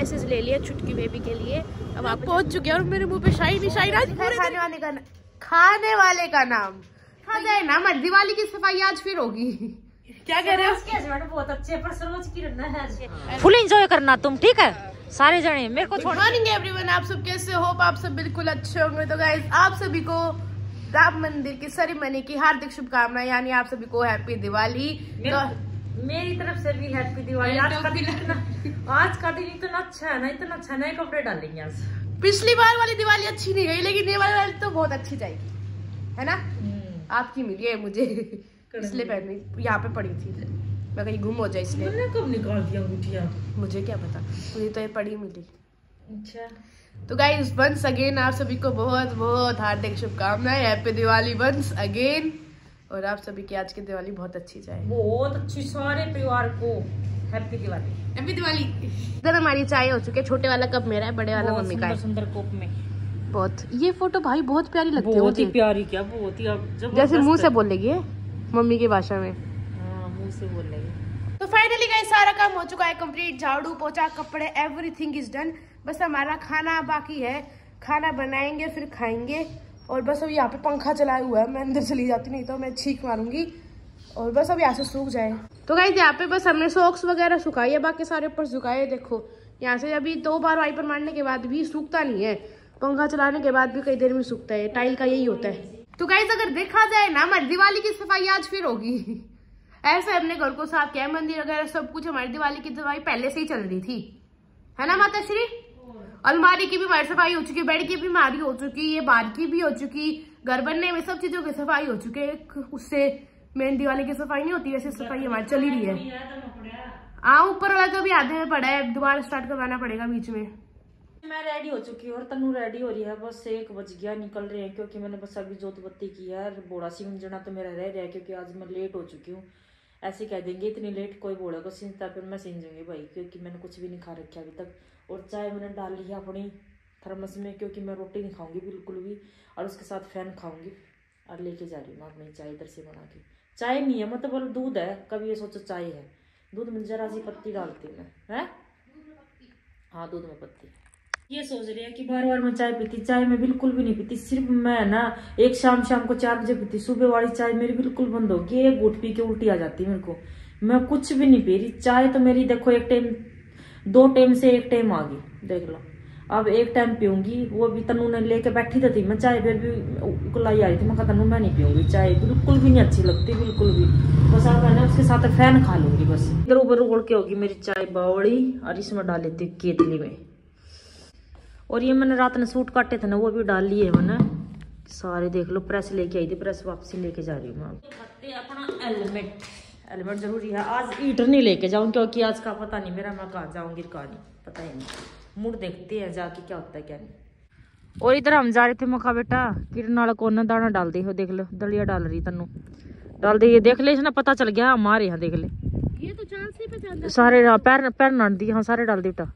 Spices ले लिया छुटकी बेबी के लिए। अब आप पहुंच चुके हैं और मेरे मुंह पे शाइन खाने वाले का नाम खा जाए ना। मत दिवाली की सफाई आज फिर होगी। क्या कह रहे हो? बहुत अच्छे पर सरोज की है। फुल एंजॉय करना तुम, ठीक है सारे जने। मेरे को गुड मॉर्निंग एवरीवन, आप सब कैसे हो? आप सब बिल्कुल अच्छे होंगे। तो गाइस आप सभी को राम मंदिर की सेरेमनी की हार्दिक शुभकामनाएं, यानी आप सभी को हैप्पी दिवाली। मेरी तरफ से भी हैप्पी दिवाली। आज का दिन इतना अच्छा है ना, इतना अच्छा, नए कपड़े डालेंगे आज। पिछली बार वाली दिवाली अच्छी नहीं गई, लेकिन ये वाली तो बहुत अच्छी जाएगी, है ना? आपकी मिली है मुझे, इसलिए पहननी यहाँ पे पड़ी थी, मैं कहीं गुम हो जाए इसलिए। मैंने कब निकाल दिया अंगूठियां? मुझे क्या पता, मुझे तो ये पड़ी मिली। अच्छा तो गाइस वंस अगेन आप सभी को बहुत बहुत हार्दिक शुभकामनाएं, हैप्पी दिवाली वंस अगेन। और आप सभी की आज की दिवाली बहुत अच्छी जाए, बहुत अच्छी। सारे परिवार को हैप्पी दिवाली। हैप्पी दिवाली। इधर हमारी चाय हो चुकी है, छोटे वाला कप मेरा है, बड़े वाला मम्मी का है। सुंदर कोप में बहुत। ये फोटो भाई बहुत प्यारी लगती है, बहुत ही प्यारी। क्या बहुत ही जैसे मुंह से बोलेगी मम्मी की भाषा में, मुंह से बोलेगी। तो फाइनली गाइस सारा काम हो चुका है कंप्लीट, झाड़ू पोछा कपड़े एवरीथिंग इज डन। बस हमारा खाना बाकी है, खाना बनाएंगे फिर खाएंगे। और बस अब यहाँ पे पंखा चलाया हुआ है, मैं अंदर चली जाती नहीं तो मैं छींक मारूंगी। और बस अब यहाँ से सूख जाए। तो गाइस यहाँ पे बस हमने सॉक्स वगैरह सुखाई है, बाकी सारे ऊपर सुखाए। देखो यहाँ से अभी 2 बार वाइपर मारने के बाद भी सूखता नहीं है, पंखा चलाने के बाद भी कई देर में सूखता है। टाइल का यही होता है। तो गाइस अगर देखा जाए ना, हमारी दिवाली की सफाई आज फिर होगी। ऐसे हमने घर को साफ किया है, मंदिर वगैरह सब कुछ। हमारी दिवाली की सफाई पहले से ही चल रही थी, है ना माता श्री? अलमारी की भी हमारी सफाई हो चुकी, बेड की भी हमारी हो चुकी, ये बाहर की भी हो चुकी, घर बनने में सब चीजों की सफाई हो चुकी है। उससे मेन दिवाली की सफाई नहीं होती, वैसे सफाई हमारी चल ही रही है। हाँ ऊपर वाला तो भी आधे में पड़ा है, दोबारा स्टार्ट करवाना पड़ेगा बीच में। मैं रेडी हो चुकी हूँ और तन्नू रेडी हो रही है। बस 1 बज गया, निकल रहे हैं क्योंकि मैंने बस अभी जोत बत्ती की है। बोड़ा सिंजना तो मेरा रह गया क्योंकि आज मैं लेट हो चुकी हूँ। ऐसे कह देंगे इतनी लेट कोई बोड़ा को सिंजता, फिर मैं सिंजूंगी भाई, क्योंकि मैंने कुछ भी नहीं खा रखा अभी तक। और चाय मैंने डाल ली है अपनी थर्मस में, क्योंकि मैं रोटी नहीं खाऊंगी बिल्कुल भी, और उसके साथ फैन खाऊंगी। और लेके जा रही हूँ अपनी चाय इधर से बना के। चाय नहीं है मतलब दूध है, कभी ये सोचो चाय है। दूध में जरा सी पत्ती डालती हूँ मैं, है हाँ दूध में पत्ती। ये सोच रही है कि बार बार मैं चाय पीती, चाय मैं बिल्कुल भी नहीं पीती। सिर्फ मैं ना एक शाम को 4 बजे पीती, सुबह वाली चाय मेरी बिल्कुल बंद होगी। 1 घूंट पी के उल्टी आ जाती है मेरे को, मैं कुछ भी नहीं पी रही। चाय तो मेरी देखो 1 टाइम 2 टाइम से 1 टाइम आ गई, देख लो। अब 1 टाइम पीऊंगी, वो भी तन्नू ने लेके बैठी तो थी मैं चाय, फिर भी उकलाई आ रही थी। मैं कहा तन्नू मैं नहीं पीऊंगी चाय, बिल्कुल भी नहीं अच्छी लगती बिल्कुल भी। बस अब मैंने उसके साथ फैन खा लूंगी बस। इधर ऊपर उड़ के होगी मेरी चाय बावड़ी, और इसमें डाल लेती हूँ केतली में। और ये मैंने रात में सूट काटे थे ना, वो भी डाल लिए मैंने सारे। देख लो प्रेस लेके आई थी, प्रेस वापसी लेके जा रही हूँ मैं। अपना हेलमेट जरूरी है। आज हीटर नहीं लेके जाऊँ क्योंकि आज का पता नहीं मेरा, मैं कहाँ जाऊंगी कहाँ नहीं पता ही नहीं। मुड़ देखते हैं जाके क्या होता है क्या नहीं। और इधर हम जा रहे थे, मखा बेटा किरण वाला कोना दाना डाल दे, हो देख लो दलिया डाल रही तन्नू, डाल दे। ये देख ले, इसने पता चल गया हमारे यहाँ, देख ले ये तो चांद से पहचान सारे पैर नाट दी। हाँ सारे डाल दे बेटा।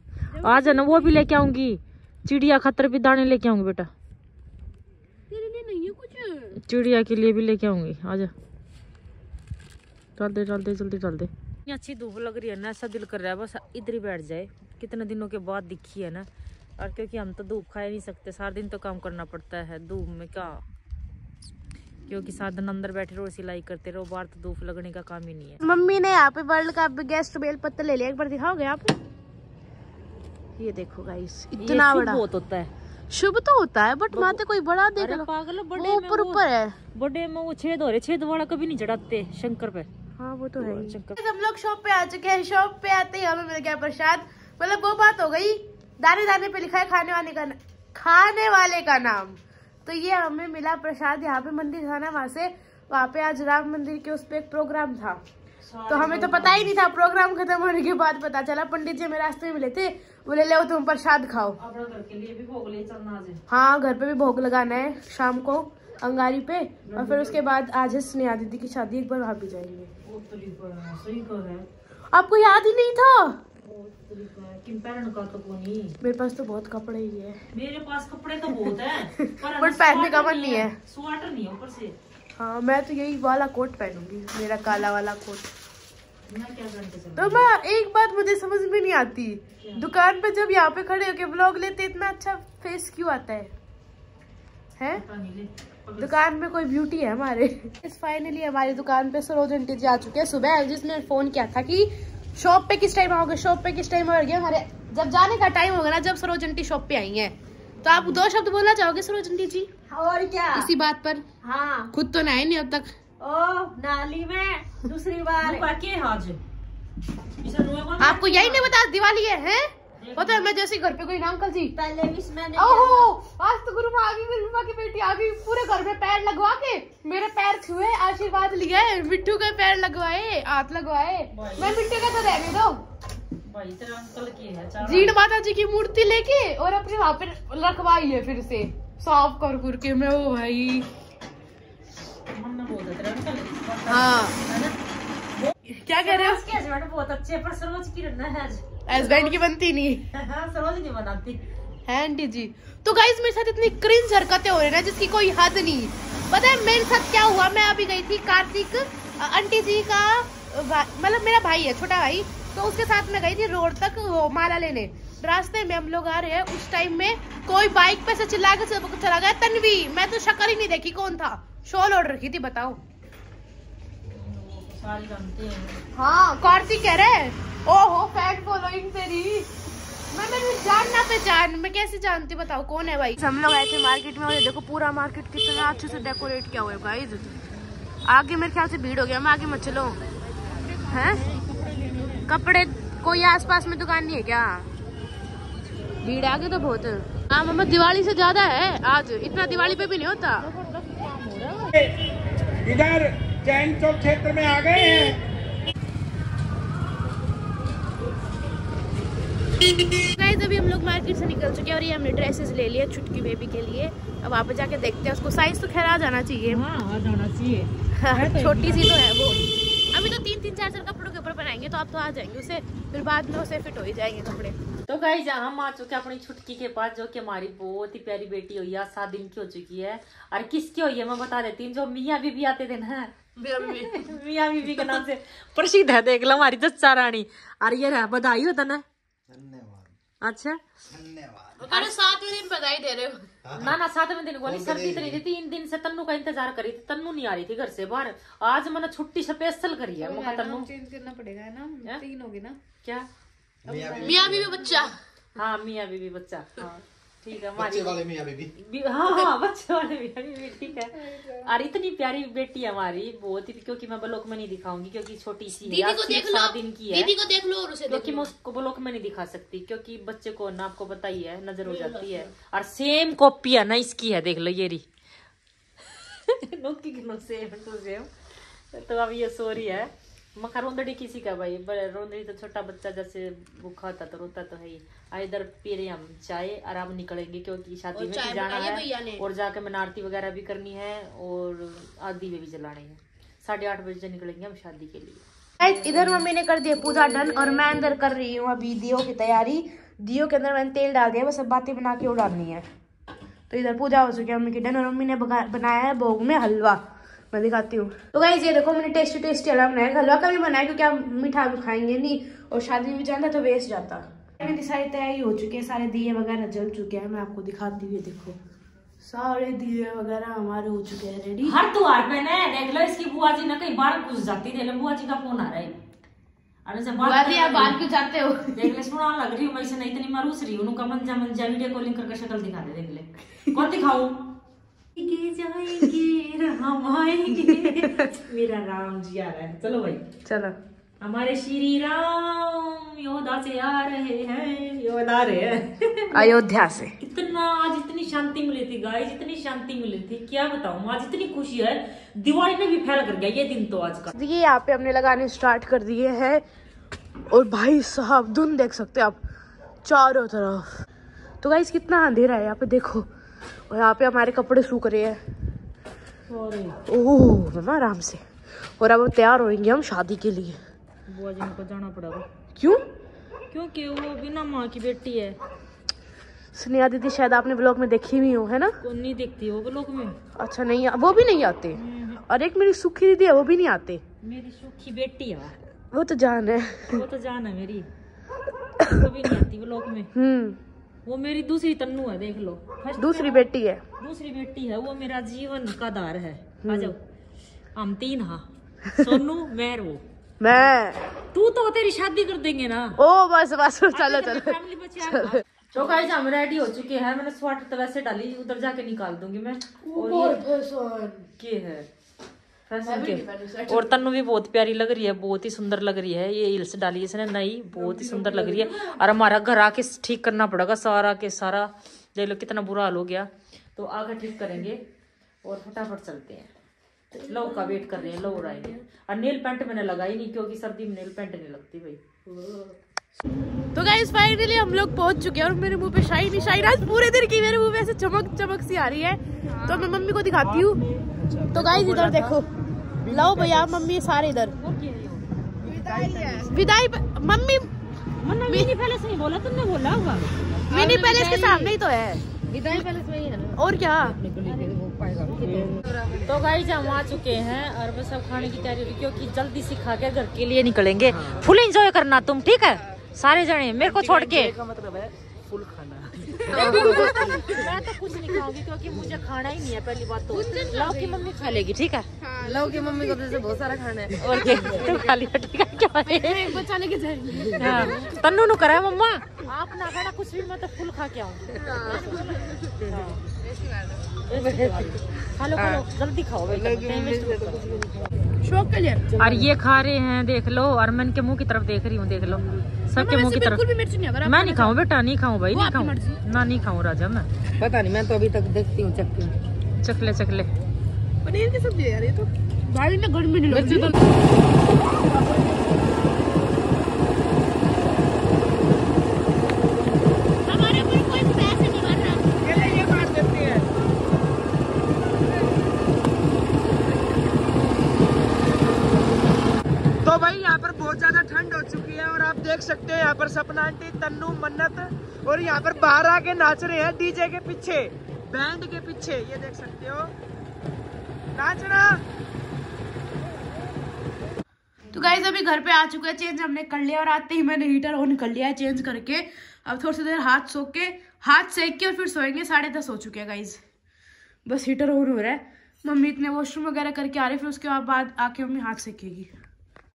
आज है ना वो भी लेके आऊंगी, चिड़िया खतर भी दाने लेके आऊंगी बेटा। तेरे लिए नहीं है कुछ? चिड़िया के लिए भी लेके आऊंगी, आजा डाल दे जल्दी डाल दे। अच्छी धूप लग रही है ना, ऐसा दिल कर रहा है बस इधर ही बैठ जाए। कितने दिनों के बाद दिखी है ना, और क्योंकि हम तो धूप खा नहीं सकते, सारा दिन तो काम करना पड़ता है धूप में क्या, क्योंकि सारा दिन अंदर बैठे रहो सिलाई करते रहो, बाहर तो धूप लगने का काम ही नहीं है। मम्मी ने यहाँ पे वर्ल्ड का बिगेस्ट बेल पत्ता ले लिया, एक बार दिखाओगे आप? ये देखो गाइस इतना बड़ा बहुत होता है। शुभ तो होता है बट माते कोई बड़ा देख लो, पागल बड़े ऊपर है, बड़े में वो छेद हो रहे, छेद वाला कभी नहीं चढ़ाते शंकर पे। हाँ वो तो है। हम लोग शॉप पे आ चुके हैं, शॉप पे आते ही हमें मिल गया प्रसाद। मतलब वो बात हो गई, दाने दाने पे लिखा है खाने वाले का नाम। तो ये हमें मिला प्रसाद, यहाँ पे मंदिर था ना, वहाँ पे आज राम मंदिर के उस पे एक प्रोग्राम था। तो हमें तो पता ही नहीं था, प्रोग्राम खत्म होने के बाद पता चला। पंडित जी हमें रास्ते में मिले थे, बोले ले तुम प्रसाद खाओ। अपना घर के लिए भी भोग ले चलना है। हाँ घर पे भी भोग लगाना है शाम को अंगारी पे, और फिर उसके बाद आज है स्नेहा दीदी की शादी, एक बार वहाँ भी जाएंगे। आपको याद ही नहीं था? का तो नहीं, मेरे पास तो बहुत कपड़े ही है। मेरे पास कपड़े तो बहुत है बट पहनने का मन नहीं है, स्वेटर नहीं है ऊपर से। हाँ मैं तो यही वाला कोट पहनूंगी, मेरा काला वाला कोट। मैं क्या घंटे से तो माँ एक बात मुझे समझ में नहीं आती, दुकान पे जब यहाँ पे खड़े होके व्लॉग लेते इतना अच्छा फेस क्यों आता है? पता नहीं ले। दुकान में कोई ब्यूटी है हमारे। फाइनली हमारी दुकान पे सरोज आंटी जी आ चुके हैं। सुबह जिसने फोन किया था कि शॉप पे किस टाइम आओगे, शॉप पे किस टाइम आओगे, हमारे जब जाने का टाइम होगा ना, जब सरोज आंटी शॉप पे आई हैं, तो आप 2 शब्द बोलना चाहोगे सरोज आंटी जी? और क्या इसी बात पर? हाँ खुद तो नए नहीं अब तक। ओ नाली में दूसरी बार आज आपको यही नहीं बता दिवाली है? पता है मैं जैसे घर पे कोई ना अंकल जी पहले विश मैंने ओहो आज तो गुरु माँ आ गई, मेरी माँ की बेटी आ गई, पूरे घर में पैर लगवा के मेरे पैर छुए, आशीर्वाद लिया है, मिट्टू के पैर लगवाए, हाथ लगवाए। मैं मिट्टू का तो रहने दो भाई, तेरा अंकल की है जीण माता जी की मूर्ति लेके और अपने वहाँ पे रखवाई है फिर से साफ कर के। मैं ओ भाई हाँ क्या कह रहे हो? बहुत अच्छे पर सरोज की है हस्बैंड की बनती नहीं सरोज नहीं बनाती है आंटी जी। तो गाइस मेरे साथ इतनी क्रिंज हरकतें हो रही है जिसकी कोई हद नहीं। पता है मेरे साथ क्या हुआ? मैं अभी गई थी कार्तिक आंटी जी का मतलब मेरा भाई है, छोटा भाई, तो उसके साथ में गई थी रोड तक वो माला लेने। रास्ते में हम लोग आ रहे हैं, उस टाइम में कोई बाइक पे से चिल्ला के चला गया तन्वी। मैं तो शक्ल ही नहीं देखी कौन था, शॉल ओढ़ रखी थी। बताओ हाँ कार्तिक कह रहे ओहो फैन फॉलोइंग तेरी। मैं मेरी जान ना पहचान, मैं कैसे जानती बताओ कौन है भाई? हम लोग आए थे मार्केट में और देखो पूरा मार्केट कितना अच्छे से डेकोरेट किया हुआ है गाइस। आगे मेरे ख्याल से भीड़ हो गया, मैं आगे मत चलो। हैं कपड़े कोई आसपास में दुकान नहीं है क्या? भीड़ आगे तो बहुत। हाँ मम्मा दिवाली से ज्यादा है आज, इतना दिवाली पे भी नहीं होता। इधर जैन चौक क्षेत्र में आ गए हैं। गाइस अभी हम लोग मार्केट से निकल चुके हैं और ये हमने ड्रेसेस ले लिए छुटकी बेबी के लिए। अब वहाँ पे जाके देखते हैं, उसको साइज तो खैर आ जाना चाहिए। हाँ आ जाना चाहिए छोटी सी तो है वो। अभी तो 3-3 4-4 कपड़ों के ऊपर बनाएंगे तो आप तो आ जाएंगे उसे, फिर बाद में उसे फिट हो ही जाएंगे कपड़े। तो गाइस हम आ चुके हैं अपनी छुटकी के पास, जो कि हमारी बहुत ही प्यारी बेटी हुई है, 7 दिन की हो चुकी है। और किसकी हुई है मैं बता देती हूँ, जो मियाँ बीबी आते थे ना, मियाँ बीबी के नाम से प्रसिद्ध है। देख लो हमारी जच्चा रानी। और ये रहा बधाई होता ना। अच्छा धन्यवाद। 7वें दिन बधाई दे रहे हो? ना 7वें दिन बोली, सर्दी इतनी थी 3 दिन से तन्नू का इंतजार करी थी, तन्नू नहीं आ रही थी घर से बाहर। आज मैंने छुट्टी स्पेशल करी है। मुझे तन्नू चेंज करना पड़ेगा ना, 3 होगी ना क्या? मियाँ बीबी बच्चा। हाँ मियाँ बीबी बच्चा। हाँ ठीक है हमारी वाले मियाँ बीबी। हाँ बच्चे वाले मियाँ बीबी ठीक है। और इतनी प्यारी बेटी है हमारी बहुत ही, क्योंकि मैं ब्लॉग में नहीं दिखाऊंगी क्योंकि छोटी सी है, 7 दिन की है। दीदी को देख लो और उसे क्योंकि मैं उसको ब्लॉग में नहीं दिखा सकती, क्योंकि बच्चे को ना आपको पता ही है नजर हो जाती है। और सेम कॉपी है ना इसकी है, देख लो ये रही सेम टू सेम। तो अब ये सो रही है। मखा रोंदड़ी किसी का भाई, रोंदड़ी तो छोटा बच्चा जैसे भूखा होता तो रोता तो है ही। इधर पी रहे हम चाय, आराम निकलेंगे क्योंकि शादी में भी जाना है और जाके मैंने आरती वगैरह भी करनी है और आदि में भी जलाने हैं। 8:30 बजे निकलेंगे हम शादी के लिए। इधर मम्मी ने कर दिया पूजा डन और मैं अंदर कर रही हूँ अभी दियो की तैयारी। दियो के अंदर मैंने तेल डाल दिया, बस अब बातें बना के उड़ानी है। तो इधर पूजा हो चुकी है मम्मी की डन और मम्मी ने बनाया है भोग में हलवा, मैं दिखाती हूँ। तो गाइस ये देखो मैंने टेस्टी हलवा बनाया। हलवा का भी बनाया क्योंकि हम मीठा भी खाएंगे नहीं और शादी में भी जाना तो वेस्ट जाता। मेरी सारी तैयारी हो चुकी है, सारे दिए वगैरह जल चुके हैं। मैं आपको दिखाती हूँ, देखो सारे दिए वगैरह हमारे हो चुके हैं रेडी। हर त्योहार पे ना देख लो इसकी बुआ जी ना कहीं बाहर घुस जाती है। बुआ जी का फोन आ रहा है, बाहर क्यों जाते हो? देख ले सुना लग रही हूँ मैं से, नहीं इतनी मारूस रही हूँ। उनका मंजा वीडियो कॉलिंग करके शक्ल दिखा दे। देख ले कौन दिखाऊं? जाएंगे हम आएंगे मेरा राम जी आ रहा है। चलो भाई चलो, हमारे श्री राम योद्धा से आ रहे हैं, योद्धा रहे हैं अयोध्या से। इतना आज इतनी शांति मिली थी गाइस, इतनी शांति मिली थी क्या बताऊं। आज इतनी खुशी है, दिवाली में भी फैल कर गया ये दिन तो आज का। देखिए यहाँ पे हमने लगाने स्टार्ट कर दिए हैं और भाई साहब धुंध देख सकते हैं आप चारों तरफ। तो गाइस कितना अंधेरा है यहाँ पे देखो, और यहाँ पे हमारे कपड़े सूख रहे हैं। ओह मामा आराम से। और अब तैयार होंगे हम शादी के लिए। बुआ जी को जाना पड़ेगा। क्यों? क्योंकि वो बिना माँ की बेटी है। स्नेहा दीदी शायद आपने ब्लॉग में देखी हुई हो, है ना? कौन नहीं देखती वो ब्लॉग में? अच्छा नहीं, वो भी नहीं आते। और एक मेरी सुखी दीदी है, वो भी नहीं आते। मेरी सुखी बेटी है। वो तो जान है। वो तो जान है मेरी, कभी नहीं आती व्लॉग में। वो मेरी दूसरी तन्नू है, देख लो। दूसरी बेटी है, दूसरी बेटी है, वो मेरा जीवन का आधार है। आ जाओ, हम 3 हाँ, सोनू मैं वो मैं तू तो तेरी शादी कर देंगे ना। ओ बस बस चलो चलो। फैमिली बच्चे। तो गाइस हम रेडी हो चुके हैं। मैंने स्वेटर तो वैसे डाली, उधर जाके निकाल दूंगी मैं। और ये है फैशन के। और तन्नू भी बहुत प्यारी लग रही है, बहुत ही सुंदर लग रही है। ये हिल्स डाली इसने नई, बहुत ही सुंदर लग रही है। और हमारा घर आके ठीक करना पड़ेगा सारा के सारा। देख लो कितना बुरा हाल हो गया, तो आगे ठीक करेंगे और फटाफट चलते हैं। लव का वेट कर रहे हैं, लव आएंगे। और नेल पेंट मैंने लगाई नहीं क्योंकि सर्दी में नेल पेंट नहीं लगती भाई। तो गाइस फाइनली हम लोग पहुंच चुके हैं और मेरे मुंह पे शाइन ही शाइन आज पूरे दिन की मेरे मुंह पे ऐसे चमक चमक सी आ रही है। तो मैं मम्मी को दिखाती हूँ। तो गाइस इधर देखो, लो भैया मम्मी सारे इधर विदाई। मम्मी मिनी पैलेस नहीं बोला तुमने, बोला होगा मिनी पैलेस के सामने ही तो है, विदाई पैलेस में ही है ना। और क्या। तो गाइस हम आ चुके हैं और बस अब खाने की तैयारी, क्योंकि जल्दी से खा के घर के लिए निकलेंगे। फुल एंजॉय करना तुम, ठीक है सारे जने, मेरे को छोड़ के। मतलब है फुल खाना। मैं तो कुछ नहीं खाऊंगी क्योंकि मुझे खाना ही नहीं है। पहली बात तो लव की मम्मी खा लेगी, ठीक है। लव की मम्मी को तो बहुत सारा खाना है। और क्या तुम खा लिया, ठीक है। क्या बच्चा लेके जाएंगे। तन्नू नु करा मम्मा, आप ना खाना कुछ भी, मैं तो फुल खा के आऊंगी। खा लो जल्दी खाओ शौक के लिए। और ये खा रहे हैं, देख लो। और मैं इनके मुंह की तरफ देख रही हूँ, देख लो सबके मुंह की तरफ। भी मिर्च नहीं, अगर मैं नहीं खाऊं बेटा, नहीं खाऊं भाई, नहीं खाऊं ना, नहीं खाऊं राजा मैं। पता नहीं, मैं तो अभी तक देखती हूँ चकले चकले। पनीर की सब्जी है यार ये तो। भाई ना गर्मी नहीं लगती। तो भाई यहाँ पर बहुत ज्यादा ठंड हो चुकी है और आप देख सकते हैं यहाँ पर सपना आंटी, तन्नू, मन्नत और यहाँ पर बाहर आके नाच रहे हैं डीजे के पीछे, बैंड के पीछे। ये देख सकते हो नाचना। तो गाइस अभी घर पे आ चुके हैं, चेंज हमने कर लिया और आते ही मैंने हीटर ऑन कर लिया है चेंज करके। अब थोड़ी सी देर हाथ सेक के और फिर सोएंगे। 10:30 हो चुके हैं गाइस, बस हीटर ऑन हो रहा है। मम्मी इतने वॉशरूम वगैरह करके आ रहे, फिर उसके बाद आके मम्मी हाथ सेकेगी।